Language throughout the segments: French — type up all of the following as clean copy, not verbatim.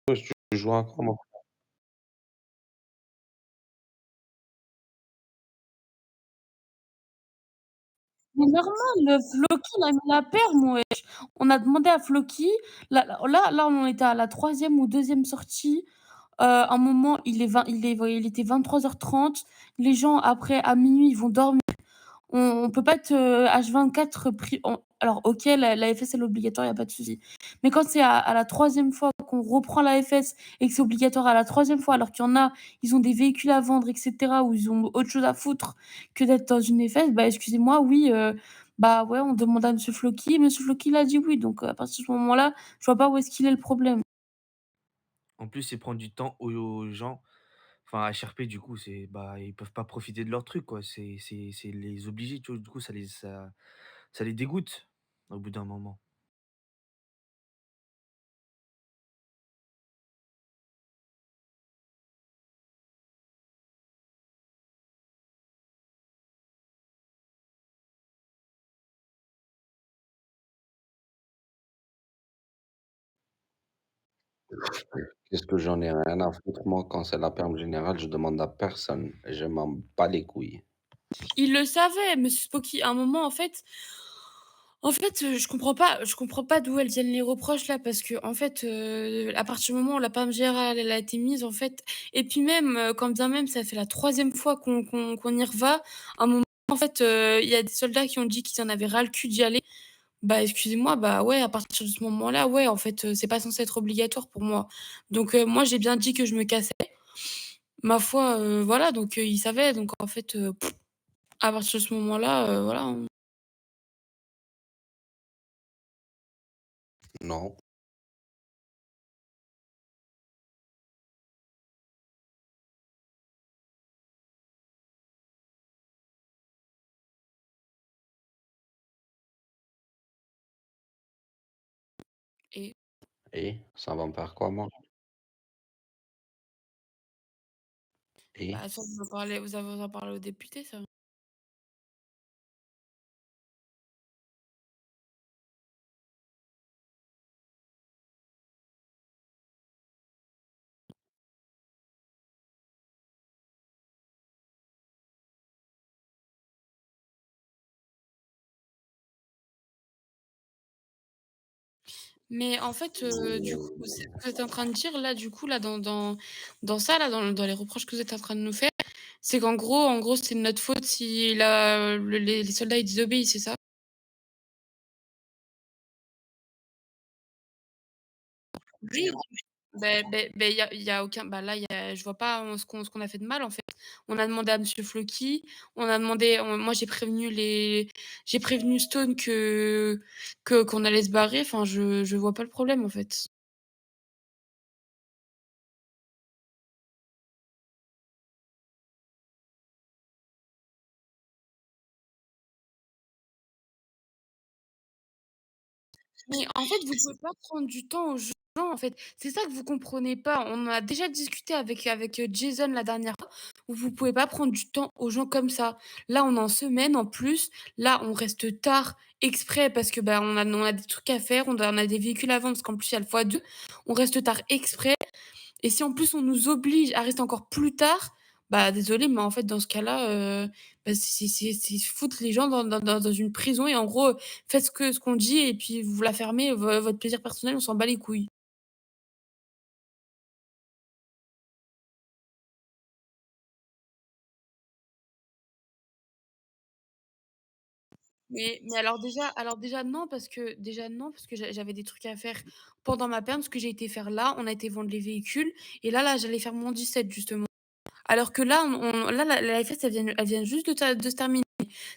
Tu joues à quoi, mon frère? Mais normal, Floki, il a mis la perme, wesh. On a demandé à Floki, là, on était à la troisième ou deuxième sortie. Un moment, il était 23h30. Les gens, après, à minuit, ils vont dormir. On peut pas être, H24 pris en alors OK, la FS elle est obligatoire, il y a pas de souci. Mais quand c'est à la troisième fois qu'on reprend la FS et que c'est obligatoire à la troisième fois, alors qu'il y en a, ils ont des véhicules à vendre et cetera, ou ils ont autre chose à foutre que d'être dans une FS, bah, excusez-moi, oui, bah, ouais, on demande à monsieur Floki, monsieur Floki il a dit oui, donc à partir de ce moment-là, je vois pas où est-ce qu'il est le problème. En plus, c'est prendre du temps aux gens, enfin à HRP du coup, bah, ils peuvent pas profiter de leur truc quoi, c'est les obliger, tu vois? Du coup, ça les dégoûte, au bout d'un moment. Qu'est-ce que j'en ai rien à foutre, moi, quand c'est la perme générale, je demande à personne et je m'en bats les couilles. Il le savait, monsieur Spocky. À un moment, je comprends pas d'où elles viennent les reproches là, parce que en fait, à partir du moment où la PAM générale elle a été mise en fait, et puis même quand bien même ça fait la troisième fois qu'on y reva, à un moment en fait, il y a des soldats qui ont dit qu'ils en avaient ras le cul d'y aller. Bah excusez-moi, bah ouais, à partir de ce moment-là, ouais, en fait, c'est pas censé être obligatoire pour moi. Donc moi j'ai bien dit que je me cassais. Ma foi, voilà, donc ils savaient, donc en fait, à partir de ce moment-là, voilà, hein. Non. Et Et ça va me faire quoi, moi? Et bah, ça, vous avez en parlé aux députés, ça? Mais en fait, du coup, c'est ce que vous êtes en train de dire là, du coup, là, dans ça, là, dans les reproches que vous êtes en train de nous faire, c'est qu'en gros c'est de notre faute si les soldats, ils désobéissent, c'est ça? Oui, il y a aucun bah, là, je vois pas, ce qu'on a fait de mal, en fait. On a demandé à monsieur Floki, on a demandé on moi, j'ai prévenu Stone qu'on allait se barrer, enfin, je vois pas le problème, en fait. Mais en fait, vous pouvez pas prendre du temps aux gens, en fait. C'est ça que vous comprenez pas. On en a déjà discuté avec Jason la dernière fois, où vous pouvez pas prendre du temps aux gens comme ça. Là, on est en semaine en plus. Là, on reste tard exprès parce que, bah, on a des trucs à faire, on a des véhicules à vendre parce qu'en plus, il y a le x2. On reste tard exprès et si en plus on nous oblige à rester encore plus tard, bah, désolé, mais en fait, dans ce cas-là, bah, c'est foutre les gens dans une prison et en gros, faites ce qu'on dit et puis vous la fermez, votre plaisir personnel, on s'en bat les couilles. Mais alors déjà non, parce que j'avais des trucs à faire pendant ma perm, ce que j'ai été faire là, on a été vendre les véhicules et là, j'allais faire mon 17 justement. Alors que là, là, la FS, elle vient juste de se terminer.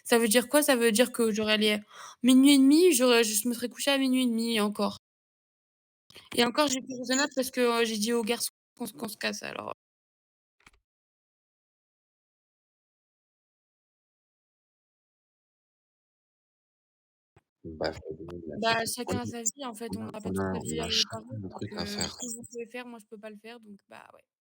Ça veut dire quoi? Ça veut dire que j'aurais allé 00:30, je me serais couchée à 00:30 et encore. Et encore, j'ai été raisonnable parce que, j'ai dit aux garçons qu'on se casse alors. Bah, Bah, chacun a sa vie en fait, on n'a pas on tous a la on vie, a chacun pareille un donc truc à ce faire. que vous pouvez faire, moi je peux pas le faire donc bah, ouais.